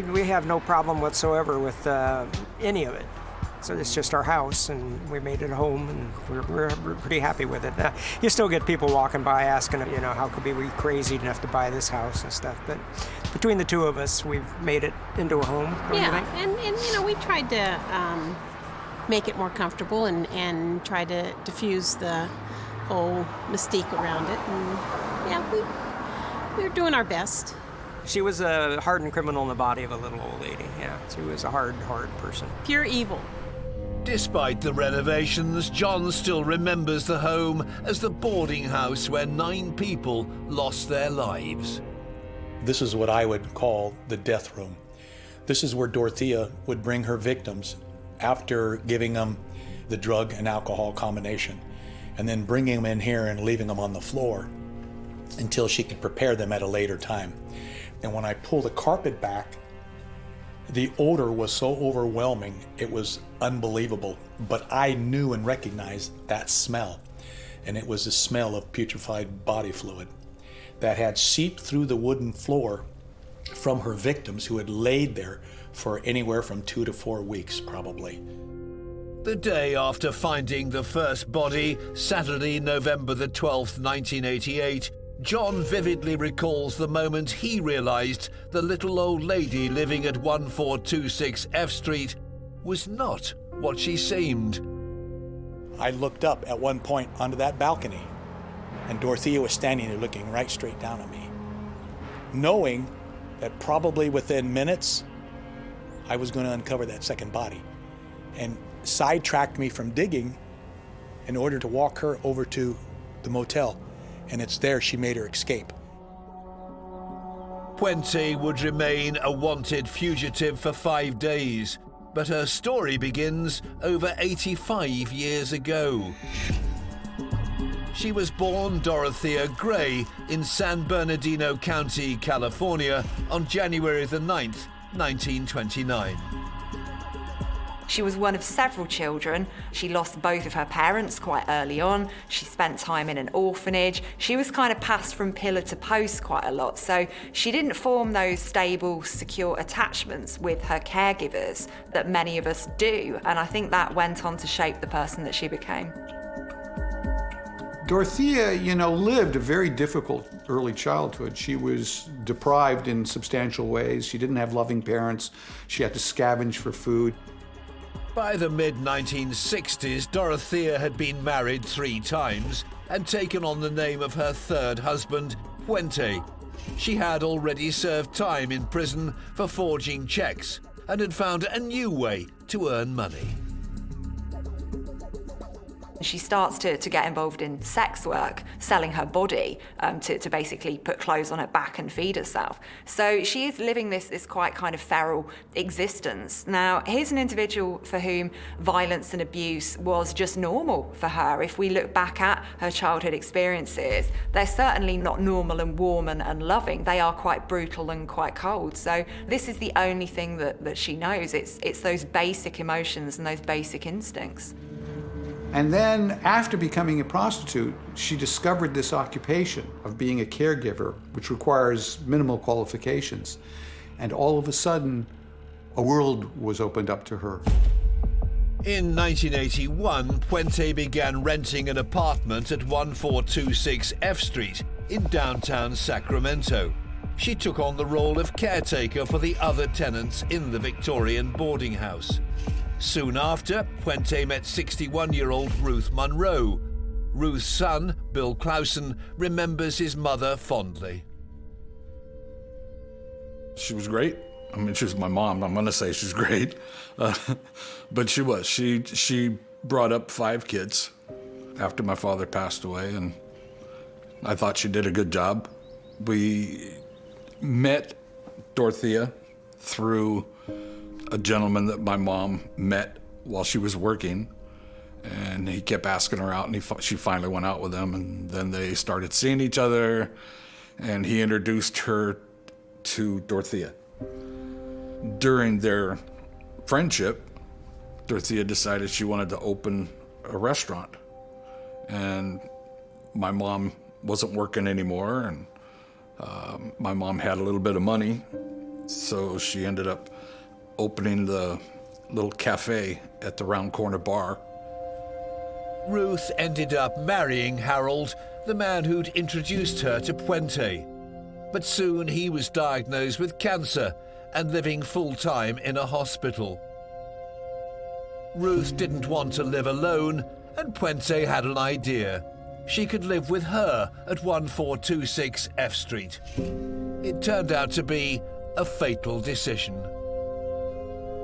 We have no problem whatsoever with any of it. So it's just our house, and we made it a home, and we're pretty happy with it. You still get people walking by asking, how could we be crazy enough to buy this house and stuff. But between the two of us, we've made it into a home. Yeah, and we tried to make it more comfortable and try to diffuse the whole mystique around it. And yeah, we were doing our best. She was a hardened criminal in the body of a little old lady. Yeah, she was a hard person. Pure evil. Despite the renovations, John still remembers the home as the boarding house where 9 people lost their lives. This is what I would call the death room. This is where Dorothea would bring her victims after giving them the drug and alcohol combination, and then bringing them in here and leaving them on the floor until she could prepare them at a later time. And when I pulled the carpet back, the odor was so overwhelming, it was unbelievable. But I knew and recognized that smell. And it was the smell of putrefied body fluid that had seeped through the wooden floor from her victims, who had laid there for anywhere from 2 to 4 weeks, probably. The day after finding the first body, Saturday, November the 12th, 1988, John vividly recalls the moment he realized the little old lady living at 1426 F Street was not what she seemed. I looked up at one point onto that balcony, and Dorothea was standing there looking right straight down at me, knowing that probably within minutes I was going to uncover that second body, and sidetracked me from digging in order to walk her over to the motel. And it's there she made her escape. Puente would remain a wanted fugitive for 5 days, but her story begins over 85 years ago. She was born Dorothea Gray in San Bernardino County, California, on January the 9th, 1929. She was one of several children. She lost both of her parents quite early on. She spent time in an orphanage. She was kind of passed from pillar to post quite a lot, so she didn't form those stable, secure attachments with her caregivers that many of us do, and I think that went on to shape the person that she became. Dorothea, lived a very difficult early childhood. She was deprived in substantial ways. She didn't have loving parents. She had to scavenge for food. By the mid-1960s, Dorothea had been married 3 times and taken on the name of her third husband, Puente. She had already served time in prison for forging checks and had found a new way to earn money. She starts to get involved in sex work, selling her body to basically put clothes on her back and feed herself. So she is living this quite kind of feral existence. Now, here's an individual for whom violence and abuse was just normal for her. If we look back at her childhood experiences, they're certainly not normal and warm and loving. They are quite brutal and quite cold. So this is the only thing that she knows. It's those basic emotions and those basic instincts. And then, after becoming a prostitute, she discovered this occupation of being a caregiver, which requires minimal qualifications. And all of a sudden, a world was opened up to her. In 1981, Puente began renting an apartment at 1426 F Street in downtown Sacramento. She took on the role of caretaker for the other tenants in the Victorian boarding house. Soon after, Puente met 61-year-old Ruth Monroe. Ruth's son, Bill Clausen, remembers his mother fondly. She was great. I mean, she was my mom. I'm going to say she's great. But she was. She brought up 5 kids after my father passed away, and I thought she did a good job. We met Dorothea through a gentleman that my mom met while she was working, and he kept asking her out, and she finally went out with him, and then they started seeing each other, and he introduced her to Dorothea. During their friendship, Dorothea decided she wanted to open a restaurant, and my mom wasn't working anymore, and my mom had a little bit of money, So she ended up opening the little cafe at the Round Corner Bar. Ruth ended up marrying Harold, the man who'd introduced her to Puente. But soon he was diagnosed with cancer and living full-time in a hospital. Ruth didn't want to live alone, and Puente had an idea. She could live with her at 1426 F Street. It turned out to be a fatal decision.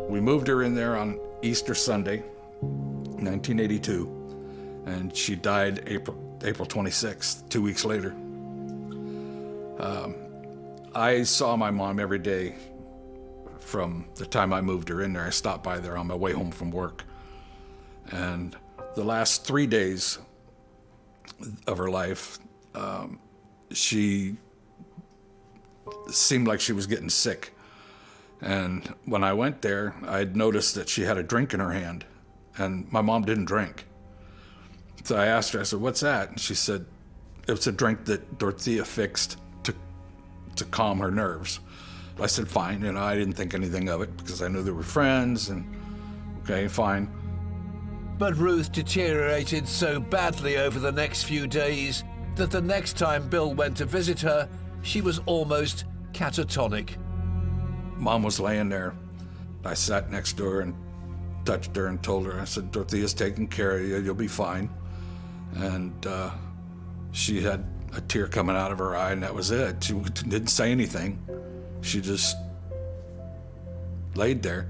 We moved her in there on Easter Sunday, 1982, and she died April 26th, 2 weeks later. I saw my mom every day from the time I moved her in there. I stopped by there on my way home from work. And the last 3 days of her life, she seemed like she was getting sick. And when I went there, I'd noticed that she had a drink in her hand, and my mom didn't drink. So I asked her, I said, "What's that?" And she said, it was a drink that Dorothea fixed to calm her nerves. I said, fine, I didn't think anything of it because I knew they were friends, and okay, fine. But Ruth deteriorated so badly over the next few days that the next time Bill went to visit her, she was almost catatonic. Mom was laying there. I sat next to her and touched her and told her, I said, "Dorothea's taking care of you, you'll be fine." And she had a tear coming out of her eye, and that was it. She didn't say anything. She just laid there.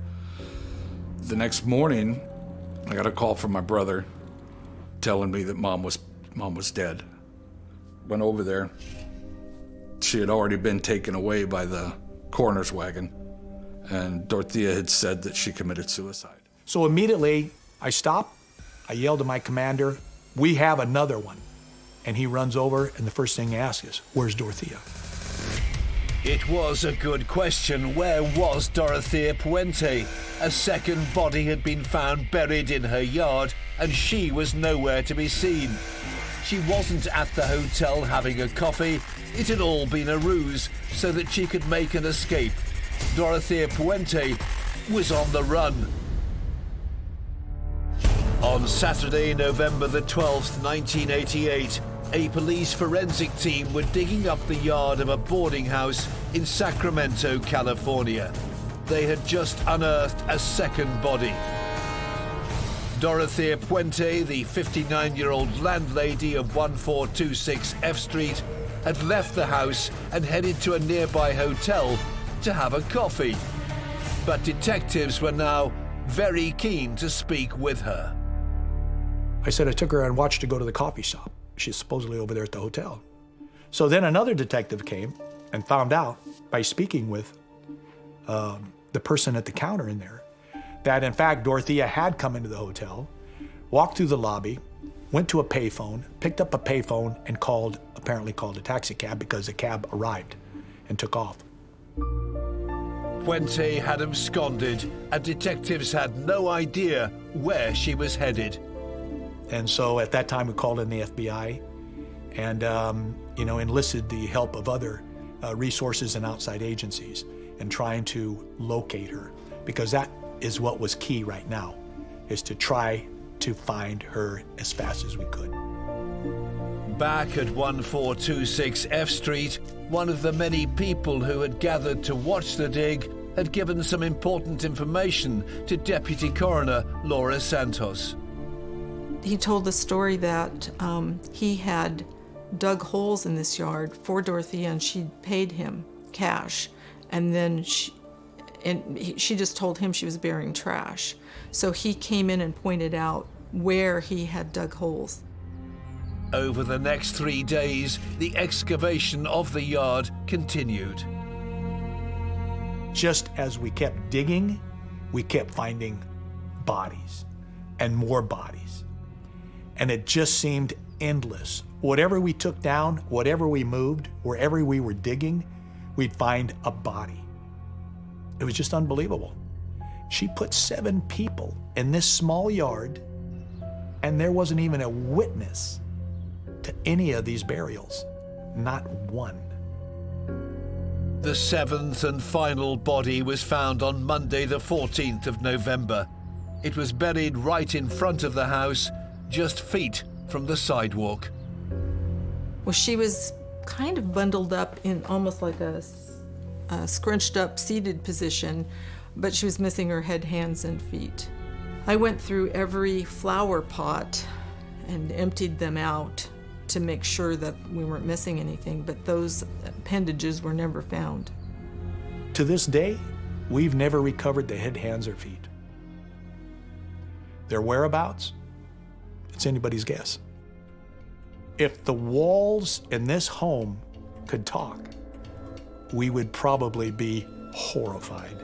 The next morning, I got a call from my brother telling me that mom was dead. Went over there. She had already been taken away by the coroner's wagon, and Dorothea had said that she committed suicide. So immediately, I stopped, I yelled to my commander, "We have another one." And he runs over, and the first thing he asks is, "Where's Dorothea?" It was a good question. Where was Dorothea Puente? A second body had been found buried in her yard, and she was nowhere to be seen. She wasn't at the hotel having a coffee. It had all been a ruse so that she could make an escape. Dorothea Puente was on the run. On Saturday, November the 12th, 1988, a police forensic team were digging up the yard of a boarding house in Sacramento, California. They had just unearthed a second body. Dorothea Puente, the 59-year-old landlady of 1426 F Street, had left the house and headed to a nearby hotel to have a coffee. But detectives were now very keen to speak with her. I said I took her on watch to go to the coffee shop. She's supposedly over there at the hotel. So then another detective came and found out by speaking with the person at the counter in there that in fact Dorothea had come into the hotel, walked through the lobby, went to a payphone, picked up a payphone, and apparently called a taxi cab because the cab arrived and took off. Puente had absconded, and detectives had no idea where she was headed. And so at that time we called in the FBI and enlisted the help of other resources and outside agencies in trying to locate her, because that is what was key right now, is to try to find her as fast as we could. Back at 1426 F Street, one of the many people who had gathered to watch the dig had given some important information to Deputy Coroner Laura Santos. He told the story that he had dug holes in this yard for Dorothea, and she paid him cash, and then she just told him she was burying trash. So he came in and pointed out where he had dug holes. Over the next 3 days, the excavation of the yard continued. Just as we kept digging, we kept finding bodies and more bodies. And it just seemed endless. Whatever we took down, whatever we moved, wherever we were digging, we'd find a body. It was just unbelievable. She put 7 people in this small yard, and there wasn't even a witness to any of these burials. Not one. The seventh and final body was found on Monday the 14th of November. It was buried right in front of the house, just feet from the sidewalk. Well, she was kind of bundled up in almost like a scrunched up seated position, but she was missing her head, hands, and feet. I went through every flower pot and emptied them out to make sure that we weren't missing anything, but those appendages were never found. To this day, we've never recovered the head, hands, or feet. Their whereabouts, it's anybody's guess. If the walls in this home could talk, we would probably be horrified.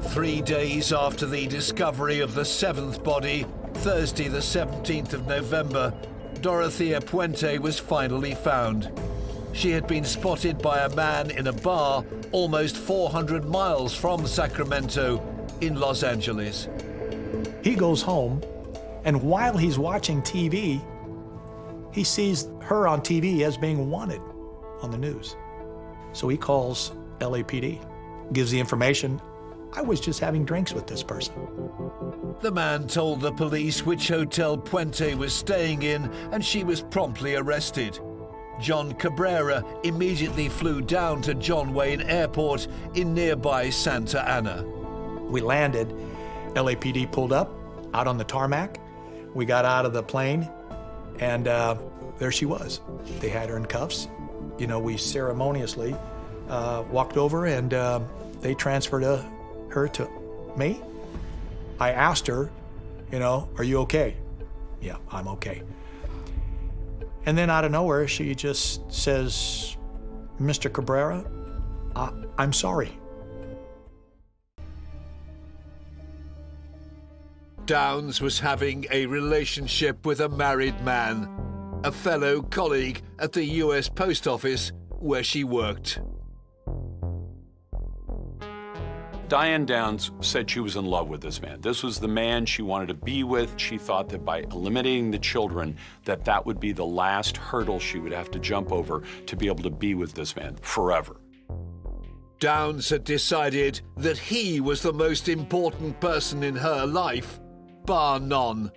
3 days after the discovery of the seventh body, Thursday the 17th of November, Dorothea Puente was finally found. She had been spotted by a man in a bar almost 400 miles from Sacramento in Los Angeles. He goes home, and while he's watching TV, he sees her on TV as being wanted on the news. So he calls LAPD, gives the information. I was just having drinks with this person. The man told the police which hotel Puente was staying in, and she was promptly arrested. John Cabrera immediately flew down to John Wayne Airport in nearby Santa Ana. We landed, LAPD pulled up, out on the tarmac. We got out of the plane, and there she was. They had her in cuffs. You know, we ceremoniously walked over, and they transferred her to me. I asked her, you know, are you okay? Yeah, I'm okay. And then out of nowhere, she just says, Mr. Cabrera, I'm sorry. Downs was having a relationship with a married man, a fellow colleague at the US Post Office where she worked. Diane Downs said she was in love with this man. This was the man she wanted to be with. She thought that by eliminating the children, that would be the last hurdle she would have to jump over to be able to be with this man forever. Downs had decided that he was the most important person in her life, bar none.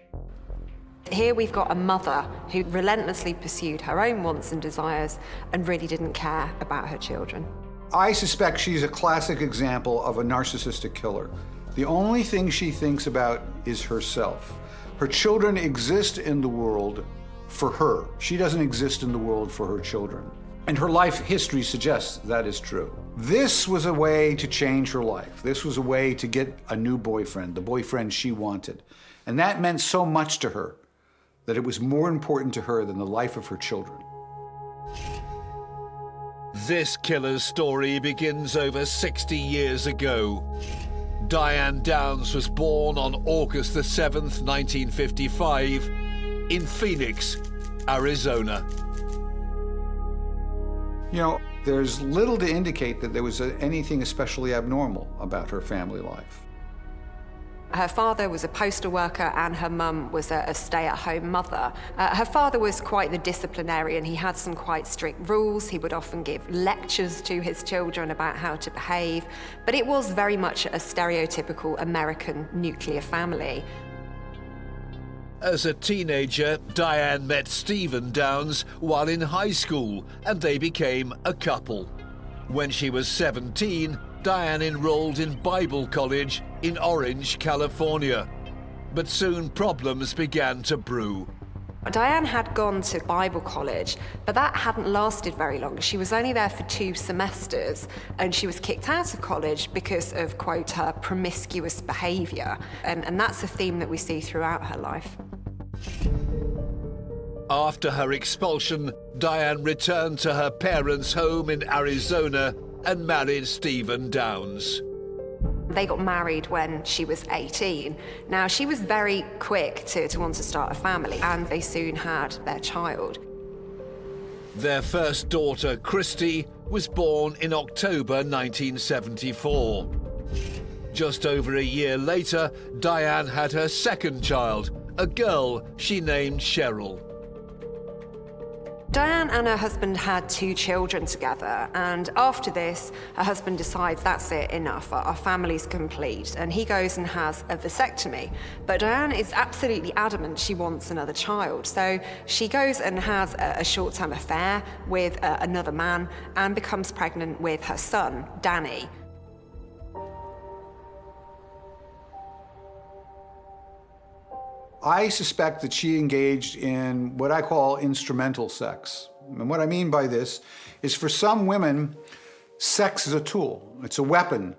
Here we've got a mother who relentlessly pursued her own wants and desires and really didn't care about her children. I suspect she's a classic example of a narcissistic killer. The only thing she thinks about is herself. Her children exist in the world for her. She doesn't exist in the world for her children. And her life history suggests that is true. This was a way to change her life. This was a way to get a new boyfriend, the boyfriend she wanted. And that meant so much to her that it was more important to her than the life of her children. This killer's story begins over 60 years ago. Diane Downs was born on August the 7th, 1955, in Phoenix, Arizona. You know, there's little to indicate that there was anything especially abnormal about her family life. Her father was a postal worker and her mum was a stay-at-home mother. Her father was quite the disciplinarian. He had some quite strict rules. He would often give lectures to his children about how to behave, but it was very much a stereotypical American nuclear family. As a teenager, Diane met Stephen Downs while in high school, and they became a couple. When she was 17, Diane enrolled in Bible college in Orange, California. But soon problems began to brew. Diane had gone to Bible college, but that hadn't lasted very long. She was only there for 2 semesters, and she was kicked out of college because of, quote, her promiscuous behavior. And that's a theme that we see throughout her life. After her expulsion, Diane returned to her parents' home in Arizona and married Stephen Downs. They got married when she was 18. Now, she was very quick to want to start a family, and they soon had their child. Their first daughter, Christy, was born in October 1974. Just over a year later, Diane had her second child, a girl she named Cheryl. Diane and her husband had 2 children together, and after this, her husband decides that's it, enough, our family's complete, and he goes and has a vasectomy. But Diane is absolutely adamant she wants another child, so she goes and has a short-term affair with another man and becomes pregnant with her son, Danny. I suspect that she engaged in what I call instrumental sex. And what I mean by this is, for some women, sex is a tool. It's a weapon.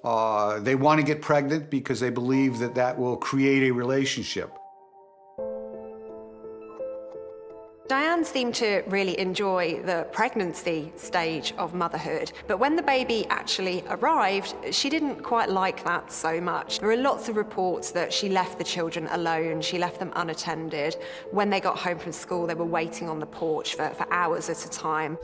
They want to get pregnant because they believe that that will create a relationship. Diane seemed to really enjoy the pregnancy stage of motherhood, but when the baby actually arrived, she didn't quite like that so much. There are lots of reports that she left the children alone, she left them unattended. When they got home from school, they were waiting on the porch for hours at a time.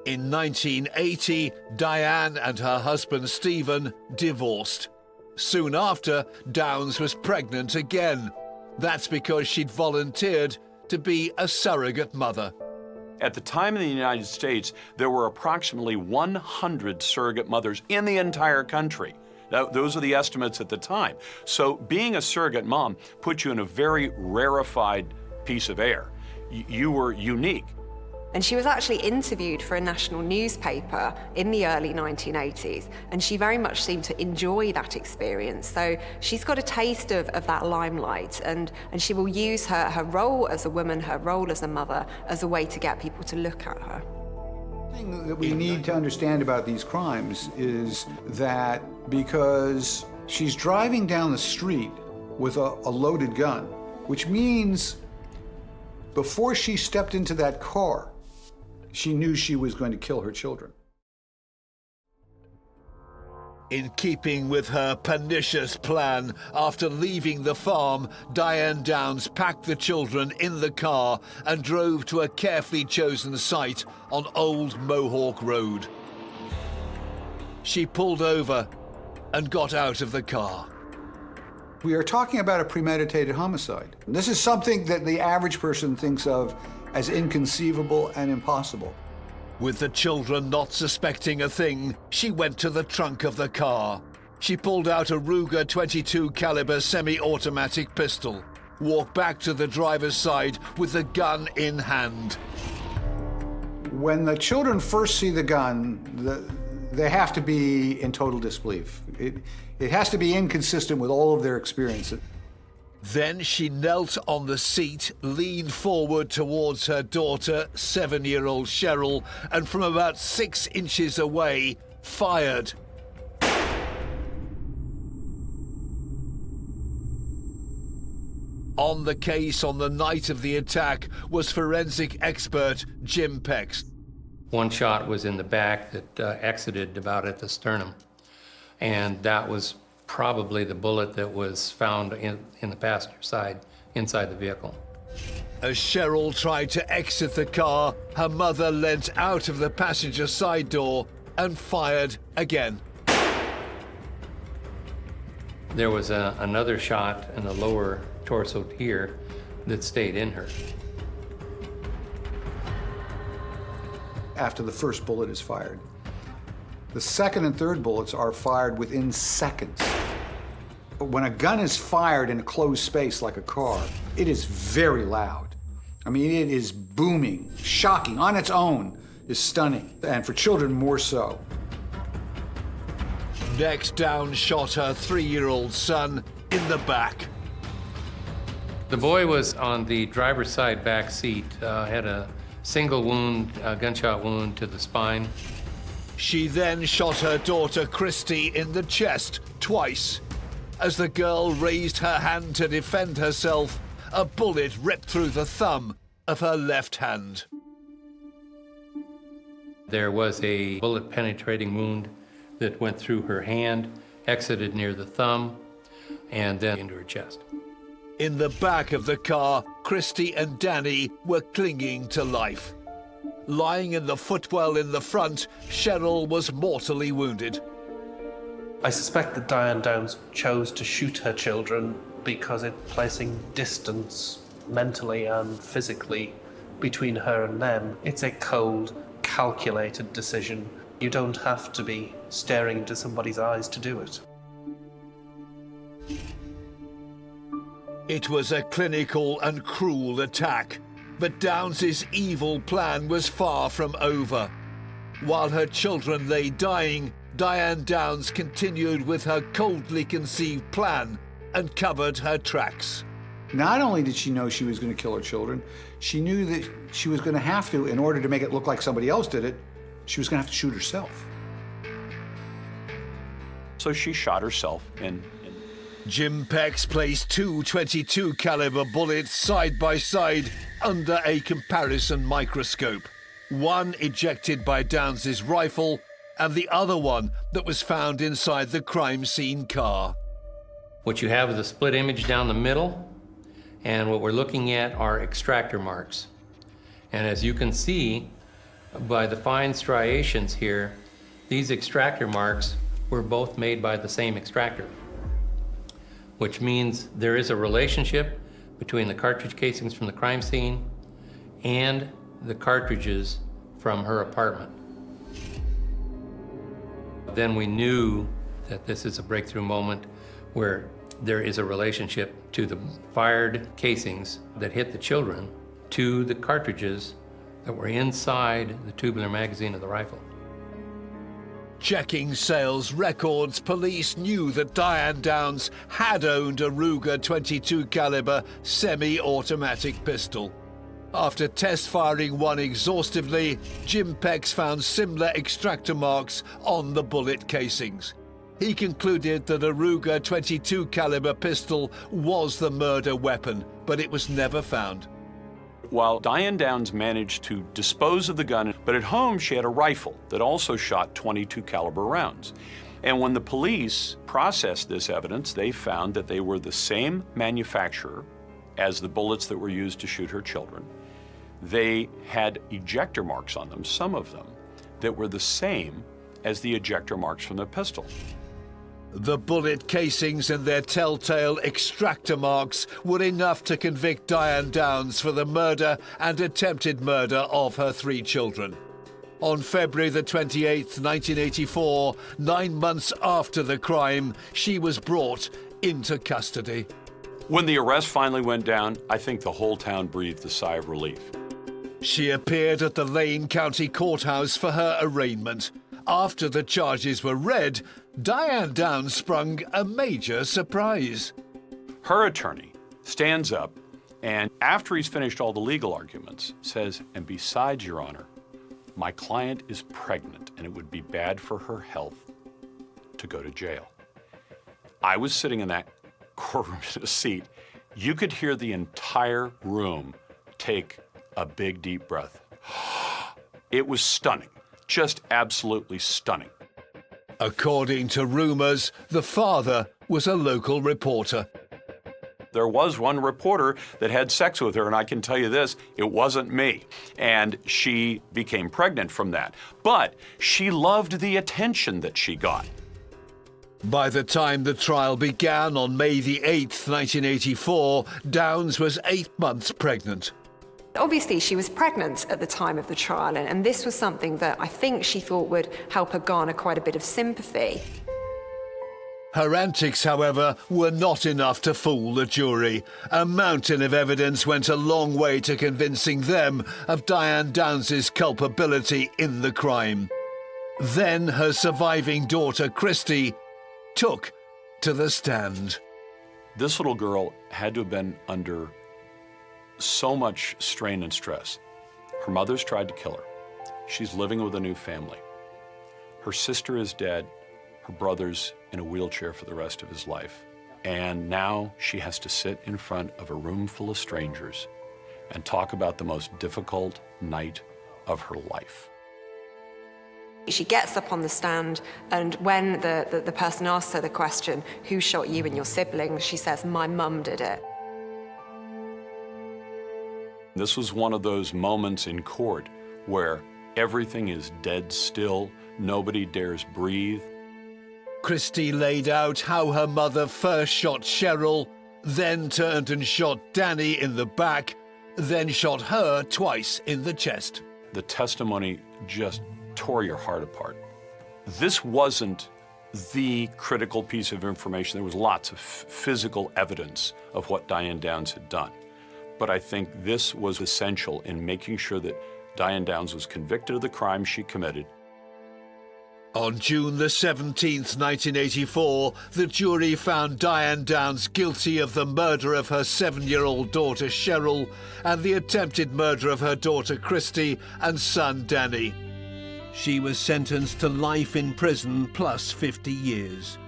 In 1980, Diane and her husband Stephen divorced. Soon after, Downs was pregnant again. That's because she'd volunteered to be a surrogate mother. At the time in the United States, there were approximately 100 surrogate mothers in the entire country. Those are the estimates at the time. So being a surrogate mom put you in a very rarefied piece of air. You were unique. And she was actually interviewed for a national newspaper in the early 1980s, and she very much seemed to enjoy that experience. So she's got a taste of that limelight, and she will use her role as a woman, her role as a mother, as a way to get people to look at her. The thing that we need to understand about these crimes is that because she's driving down the street with a loaded gun, which means before she stepped into that car, she knew she was going to kill her children. In keeping with her pernicious plan, after leaving the farm, Diane Downs packed the children in the car and drove to a carefully chosen site on Old Mohawk Road. She pulled over and got out of the car. We are talking about a premeditated homicide. This is something that the average person thinks of as inconceivable and impossible. With the children not suspecting a thing, she went to the trunk of the car. She pulled out a Ruger 22 caliber semi-automatic pistol, walked back to the driver's side with the gun in hand. When the children first see the gun, they have to be in total disbelief. It has to be inconsistent with all of their experiences. Then she knelt on the seat, leaned forward towards her daughter, 7-year-old Cheryl, and from about 6 inches away, fired. On the case on the night of the attack was forensic expert Jim Pex. One shot was in the back that exited about at the sternum, and that was probably the bullet that was found in the passenger side, inside the vehicle. As Cheryl tried to exit the car, her mother leant out of the passenger side door and fired again. There was another shot in the lower torso here that stayed in her. After the first bullet is fired, the second and third bullets are fired within seconds. When a gun is fired in a closed space like a car, it is very loud. I mean, it is booming, shocking, on its own is stunning, and for children more so. Next, Downs shot her 3-year-old son in the back. The boy was on the driver's side back seat, had a single wound, a gunshot wound to the spine. She then shot her daughter Christy in the chest twice. As the girl raised her hand to defend herself, a bullet ripped through the thumb of her left hand. There was a bullet penetrating wound that went through her hand, exited near the thumb, and then into her chest. In the back of the car, Christy and Danny were clinging to life. Lying in the footwell in the front, Cheryl was mortally wounded. I suspect that Diane Downs chose to shoot her children because it's placing distance mentally and physically between her and them. It's a cold, calculated decision. You don't have to be staring into somebody's eyes to do it. It was a clinical and cruel attack, but Downs's evil plan was far from over. While her children lay dying, Diane Downs continued with her coldly conceived plan and covered her tracks. Not only did she know she was going to kill her children, she knew that she was going to have to, in order to make it look like somebody else did it, she was going to have to shoot herself. So she shot herself in. Jim Pex placed two .22 caliber bullets side by side under a comparison microscope. One ejected by Downs's rifle and the other one that was found inside the crime scene car. What you have is a split image down the middle, and what we're looking at are extractor marks. And as you can see by the fine striations here, these extractor marks were both made by the same extractor, which means there is a relationship between the cartridge casings from the crime scene and the cartridges from her apartment. Then we knew that this is a breakthrough moment where there is a relationship to the fired casings that hit the children to the cartridges that were inside the tubular magazine of the rifle. Checking sales records, police knew that Diane Downs had owned a Ruger .22 caliber semi-automatic pistol. After test firing one exhaustively, Jim Pex found similar extractor marks on the bullet casings. He concluded that a Ruger .22 caliber pistol was the murder weapon, but it was never found. While Diane Downs managed to dispose of the gun, but at home she had a rifle that also shot .22 caliber rounds. And when the police processed this evidence, they found that they were the same manufacturer as the bullets that were used to shoot her children. They had ejector marks on them, some of them, that were the same as the ejector marks from the pistol. The bullet casings and their telltale extractor marks were enough to convict Diane Downs for the murder and attempted murder of her 3 children. On February the 28th, 1984, 9 months after the crime, she was brought into custody. When the arrest finally went down, I think the whole town breathed a sigh of relief. She appeared at the Lane County Courthouse for her arraignment. After the charges were read, Diane Downs sprung a major surprise. Her attorney stands up and, after he's finished all the legal arguments, says, "And besides, Your Honor, my client is pregnant and it would be bad for her health to go to jail." I was sitting in that courtroom in a seat. You could hear the entire room take a big, deep breath. It was stunning, just absolutely stunning. According to rumors, the father was a local reporter. There was one reporter that had sex with her, and I can tell you this, it wasn't me. And she became pregnant from that. But she loved the attention that she got. By the time the trial began on May the 8th, 1984, Downs was 8 months pregnant. Obviously, she was pregnant at the time of the trial, and this was something that I think she thought would help her garner quite a bit of sympathy. Her antics, however, were not enough to fool the jury. A mountain of evidence went a long way to convincing them of Diane Downs's culpability in the crime. Then her surviving daughter, Christy, took to the stand. This little girl had to have been under so much strain and stress. Her mother's tried to kill her. She's living with a new family. Her sister is dead. Her brother's in a wheelchair for the rest of his life. And now she has to sit in front of a room full of strangers and talk about the most difficult night of her life. She gets up on the stand, and when the person asks her the question, "Who shot you and your siblings?" she says, "My mum did it." This was one of those moments in court where everything is dead still, nobody dares breathe. Christy laid out how her mother first shot Cheryl, then turned and shot Danny in the back, then shot her twice in the chest. The testimony just tore your heart apart. This wasn't the critical piece of information. There was lots of physical evidence of what Diane Downs had done. But I think this was essential in making sure that Diane Downs was convicted of the crime she committed. On June the 17th, 1984, the jury found Diane Downs guilty of the murder of her 7-year-old daughter Cheryl and the attempted murder of her daughter Christy and son Danny. She was sentenced to life in prison plus 50 years.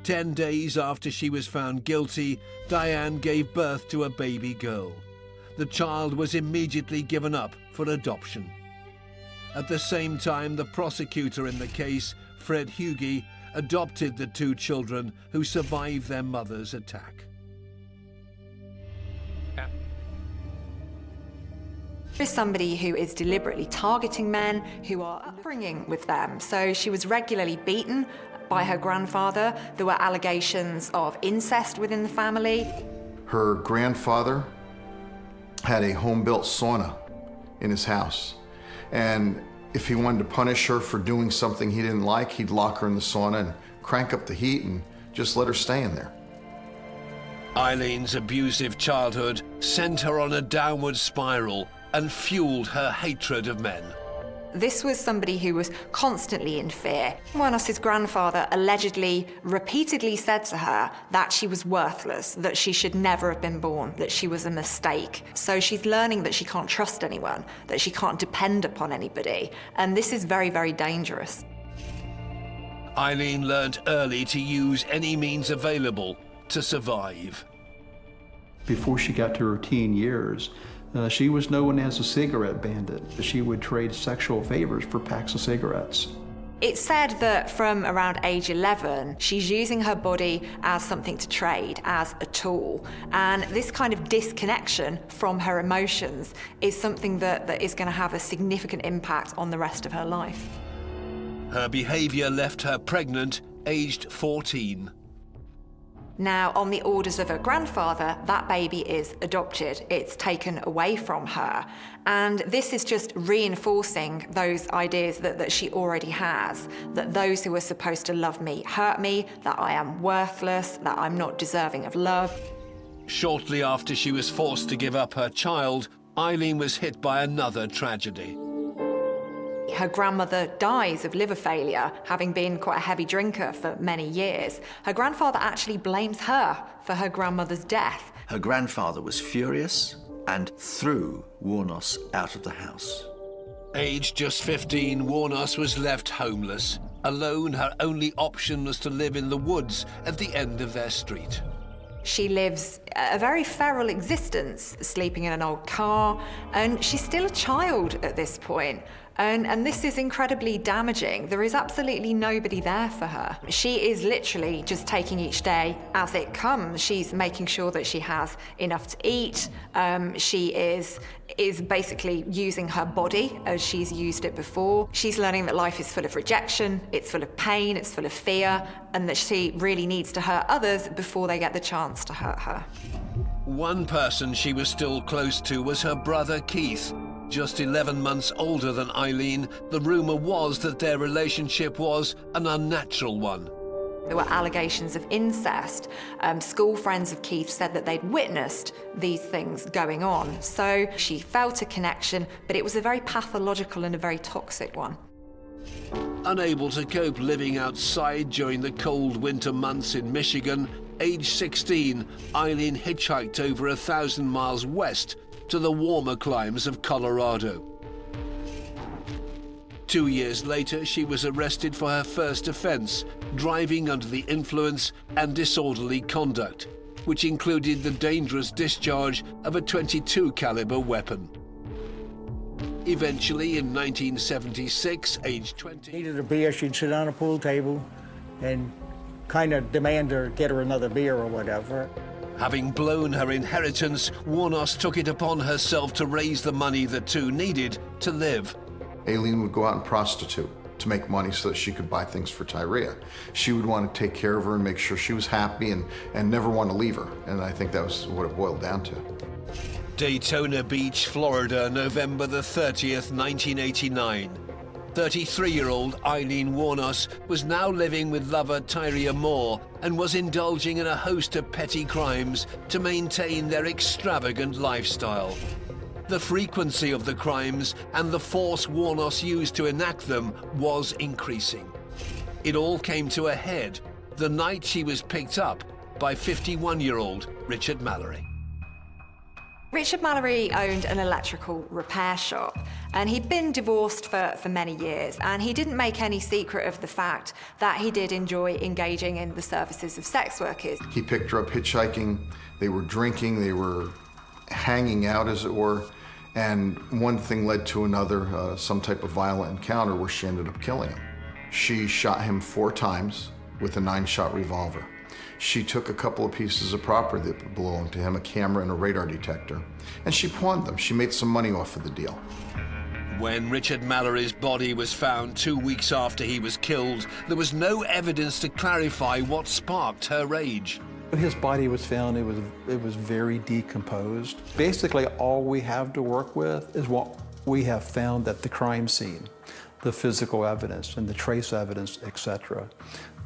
10 days after she was found guilty, Diane gave birth to a baby girl. The child was immediately given up for adoption. At the same time, the prosecutor in the case, Fred Hughey, adopted the 2 children who survived their mother's attack. Is somebody who is deliberately targeting men who are upbringing with them. So she was regularly beaten by her grandfather. There were allegations of incest within the family. Her grandfather had a home-built sauna in his house. And if he wanted to punish her for doing something he didn't like, he'd lock her in the sauna and crank up the heat and just let her stay in there. Eileen's abusive childhood sent her on a downward spiral and fueled her hatred of men. This was somebody who was constantly in fear. Wuornos' grandfather allegedly, repeatedly said to her that she was worthless, that she should never have been born, that she was a mistake. So she's learning that she can't trust anyone, that she can't depend upon anybody. And this is very, very dangerous. Aileen learned early to use any means available to survive. Before she got to her teen years, she was known as a cigarette bandit. She would trade sexual favors for packs of cigarettes. It's said that from around age 11, she's using her body as something to trade, as a tool. And this kind of disconnection from her emotions is something that is going to have a significant impact on the rest of her life. Her behavior left her pregnant, aged 14. Now, on the orders of her grandfather, that baby is adopted. It's taken away from her. And this is just reinforcing those ideas that she already has, that those who are supposed to love me hurt me, that I am worthless, that I'm not deserving of love. Shortly after she was forced to give up her child, Aileen was hit by another tragedy. Her grandmother dies of liver failure, having been quite a heavy drinker for many years. Her grandfather actually blames her for her grandmother's death. Her grandfather was furious and threw Wuornos out of the house. Aged just 15, Wuornos was left homeless. Alone, her only option was to live in the woods at the end of their street. She lives a very feral existence, sleeping in an old car, and she's still a child at this point. And this is incredibly damaging. There is absolutely nobody there for her. She is literally just taking each day as it comes. She's making sure that she has enough to eat. She is basically using her body as she's used it before. She's learning that life is full of rejection, it's full of pain, it's full of fear, and that she really needs to hurt others before they get the chance to hurt her. One person she was still close to was her brother Keith. Just 11 months older than Aileen, the rumour was that their relationship was an unnatural one. There were allegations of incest. School friends of Keith said that they'd witnessed these things going on. So she felt a connection, but it was a very pathological and a very toxic one. Unable to cope living outside during the cold winter months in Michigan, age 16, Aileen hitchhiked over 1,000 miles west to the warmer climes of Colorado. 2 years later, she was arrested for her first offence, driving under the influence and disorderly conduct, which included the dangerous discharge of a .22 caliber weapon. Eventually, in 1976, age 20... Needed a beer, she'd sit on a pool table and kind of demand her, get her another beer or whatever. Having blown her inheritance, Wuornos took it upon herself to raise the money the two needed to live. Aileen would go out and prostitute. to make money so that she could buy things for Tyria. She would want to take care of her and make sure she was happy and never want to leave her. And I think that was what it boiled down to. Daytona Beach, Florida, November the 30th, 1989. 33-year-old Aileen Wuornos was now living with lover Tyria Moore and was indulging in a host of petty crimes to maintain their extravagant lifestyle. The frequency of the crimes and the force Wuornos used to enact them was increasing. It all came to a head the night she was picked up by 51-year-old Richard Mallory. Richard Mallory owned an electrical repair shop, and he'd been divorced for many years, and he didn't make any secret of the fact that he did enjoy engaging in the services of sex workers. He picked her up hitchhiking, they were drinking, they were hanging out, as it were, and one thing led to another, some type of violent encounter where she ended up killing him. She shot him 4 times with a 9-shot revolver. She took a couple of pieces of property that belonged to him, a camera and a radar detector, and she pawned them. She made some money off of the deal. When Richard Mallory's body was found 2 weeks after he was killed, there was no evidence to clarify what sparked her rage. When his body was found, it was very decomposed. Basically, all we have to work with is what we have found at the crime scene, the physical evidence and the trace evidence, etc.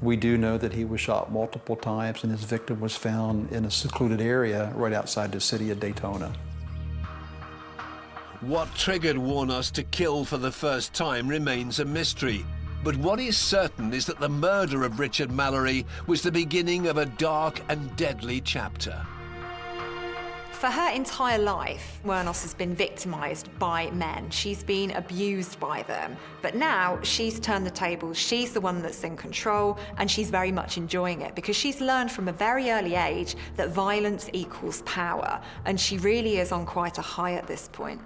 We do know that he was shot multiple times and his victim was found in a secluded area right outside the city of Daytona. What triggered Wuornos to kill for the first time remains a mystery. But what is certain is that the murder of Richard Mallory was the beginning of a dark and deadly chapter. For her entire life, Wuornos has been victimized by men. She's been abused by them. But now she's turned the tables. She's the one that's in control, and she's very much enjoying it because she's learned from a very early age that violence equals power, and she really is on quite a high at this point.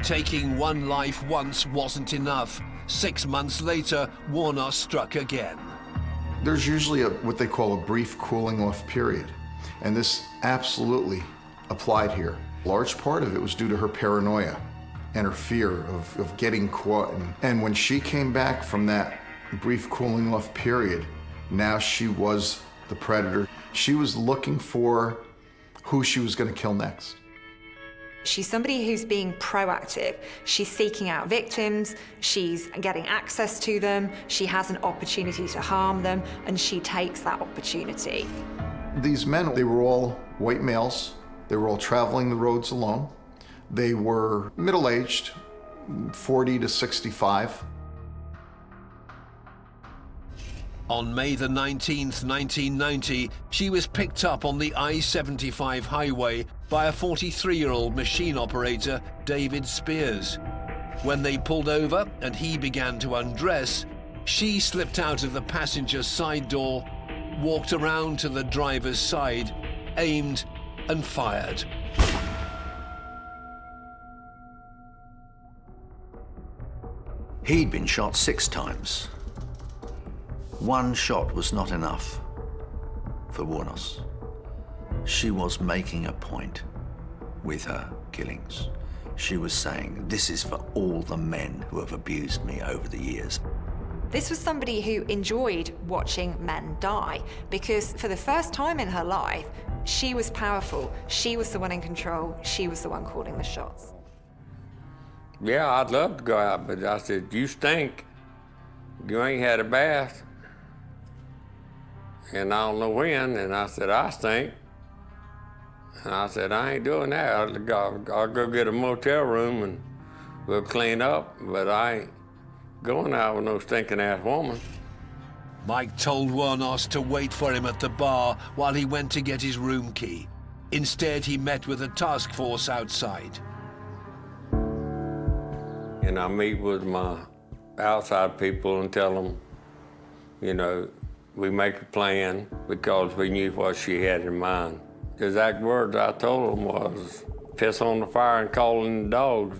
Taking one life once wasn't enough. 6 months later, Wuornos struck again. There's usually what they call a brief cooling off period, and this absolutely applied here. A large part of it was due to her paranoia and her fear of getting caught. And when she came back from that brief cooling off period, now she was the predator. She was looking for who she was going to kill next. She's somebody who's being proactive. She's seeking out victims, she's getting access to them, she has an opportunity to harm them, and she takes that opportunity. These men, they were all white males. They were all traveling the roads alone. They were middle-aged, 40 to 65. On May the 19th, 1990, she was picked up on the I-75 highway by a 43-year-old machine operator, David Spears. When they pulled over and he began to undress, she slipped out of the passenger side door, walked around to the driver's side, aimed and fired. He'd been shot 6 times. One shot was not enough for Wuornos. She was making a point with her killings. She was saying, this is for all the men who have abused me over the years. This was somebody who enjoyed watching men die because for the first time in her life, she was powerful. She was the one in control. She was the one calling the shots. Yeah, I'd love to go out, but I said, you stink. You ain't had a bath. And I don't know when, and I said, I stink. And I said, I ain't doing that. I'll go get a motel room and we'll clean up, but I ain't going out with no stinking-ass woman. Mike told Wuornos to wait for him at the bar while he went to get his room key. Instead, he met with a task force outside. And I meet with my outside people and tell them, you know, we make a plan because we knew what she had in mind. The exact words I told them was, piss on the fire and call in the dogs.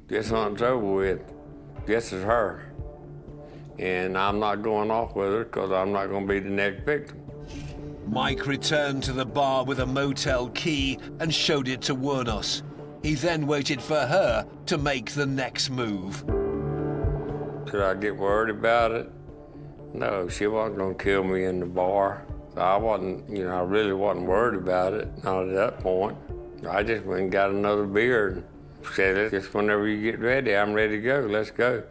This hunt's over with. This is her. And I'm not going off with her because I'm not going to be the next victim. Mike returned to the bar with a motel key and showed it to Wuornos. He then waited for her to make the next move. Should I get worried about it? No, she wasn't gonna kill me in the bar. So I wasn't, I really wasn't worried about it, not at that point. I just went and got another beer and said, just whenever you get ready, I'm ready to go, let's go.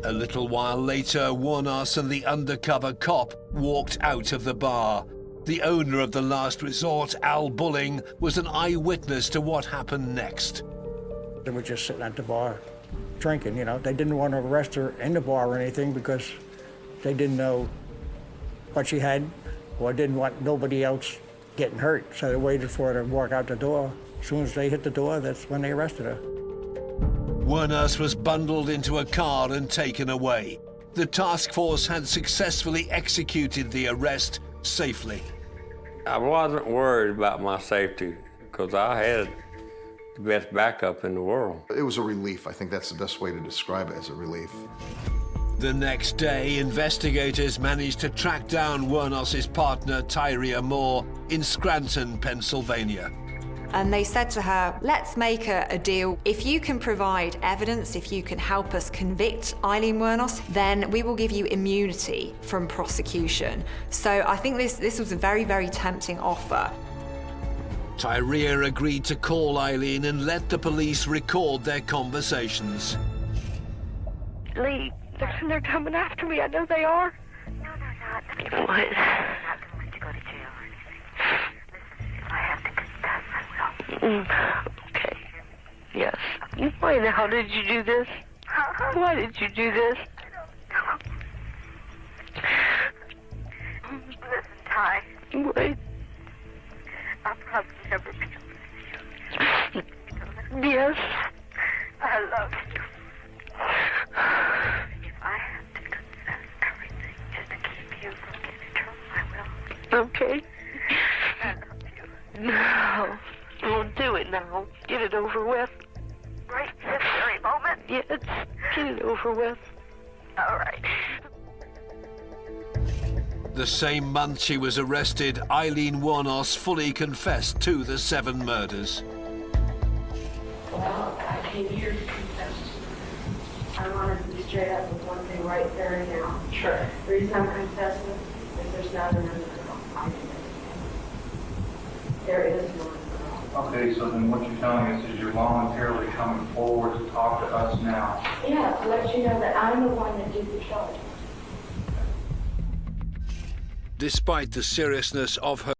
A little while later, Wuornos and the undercover cop walked out of the bar. The owner of the last resort, Al Bulling, was an eyewitness to what happened next. They were just sitting at the bar drinking, They didn't want to arrest her in the bar or anything because they didn't know what she had or didn't want nobody else getting hurt. So they waited for her to walk out the door. As soon as they hit the door, that's when they arrested her. Wuornos was bundled into a car and taken away. The task force had successfully executed the arrest safely. I wasn't worried about my safety because I had the best backup in the world. It was a relief. I think that's the best way to describe it, as a relief. The next day, investigators managed to track down Wuornos' partner, Tyria Moore, in Scranton, Pennsylvania. And they said to her, let's make a deal. If you can provide evidence, if you can help us convict Aileen Wuornos, then we will give you immunity from prosecution. So I think this was a very, very tempting offer. Tyria agreed to call Aileen and let the police record their conversations. Lee, they're coming after me. I know they are. No, they're not. What? They're not going to go to jail or anything. Listen, if I have to confess, I will. Okay. Yes. Why the hell did you do this? Why did you do this? Listen, Ty. Wait. I'll probably never be able to see you. Yes. I love you. If I have to confess everything just to keep you from getting in trouble, I will. Okay. I love you. No. We'll do it now. Get it over with. Right this very moment? Yes. Get it over with. All right. The same month she was arrested, Aileen Wuornos fully confessed to the 7 murders. Well, I came here to confess. I wanted to be straight up with one thing right there and now. Sure. The reason I'm confessing is there's not another girl. I did it. There is no other girl. Okay, so then what you're telling us is you're voluntarily coming forward to talk to us now. Yeah, to let you know that I'm the one that did the charge. Despite the seriousness of her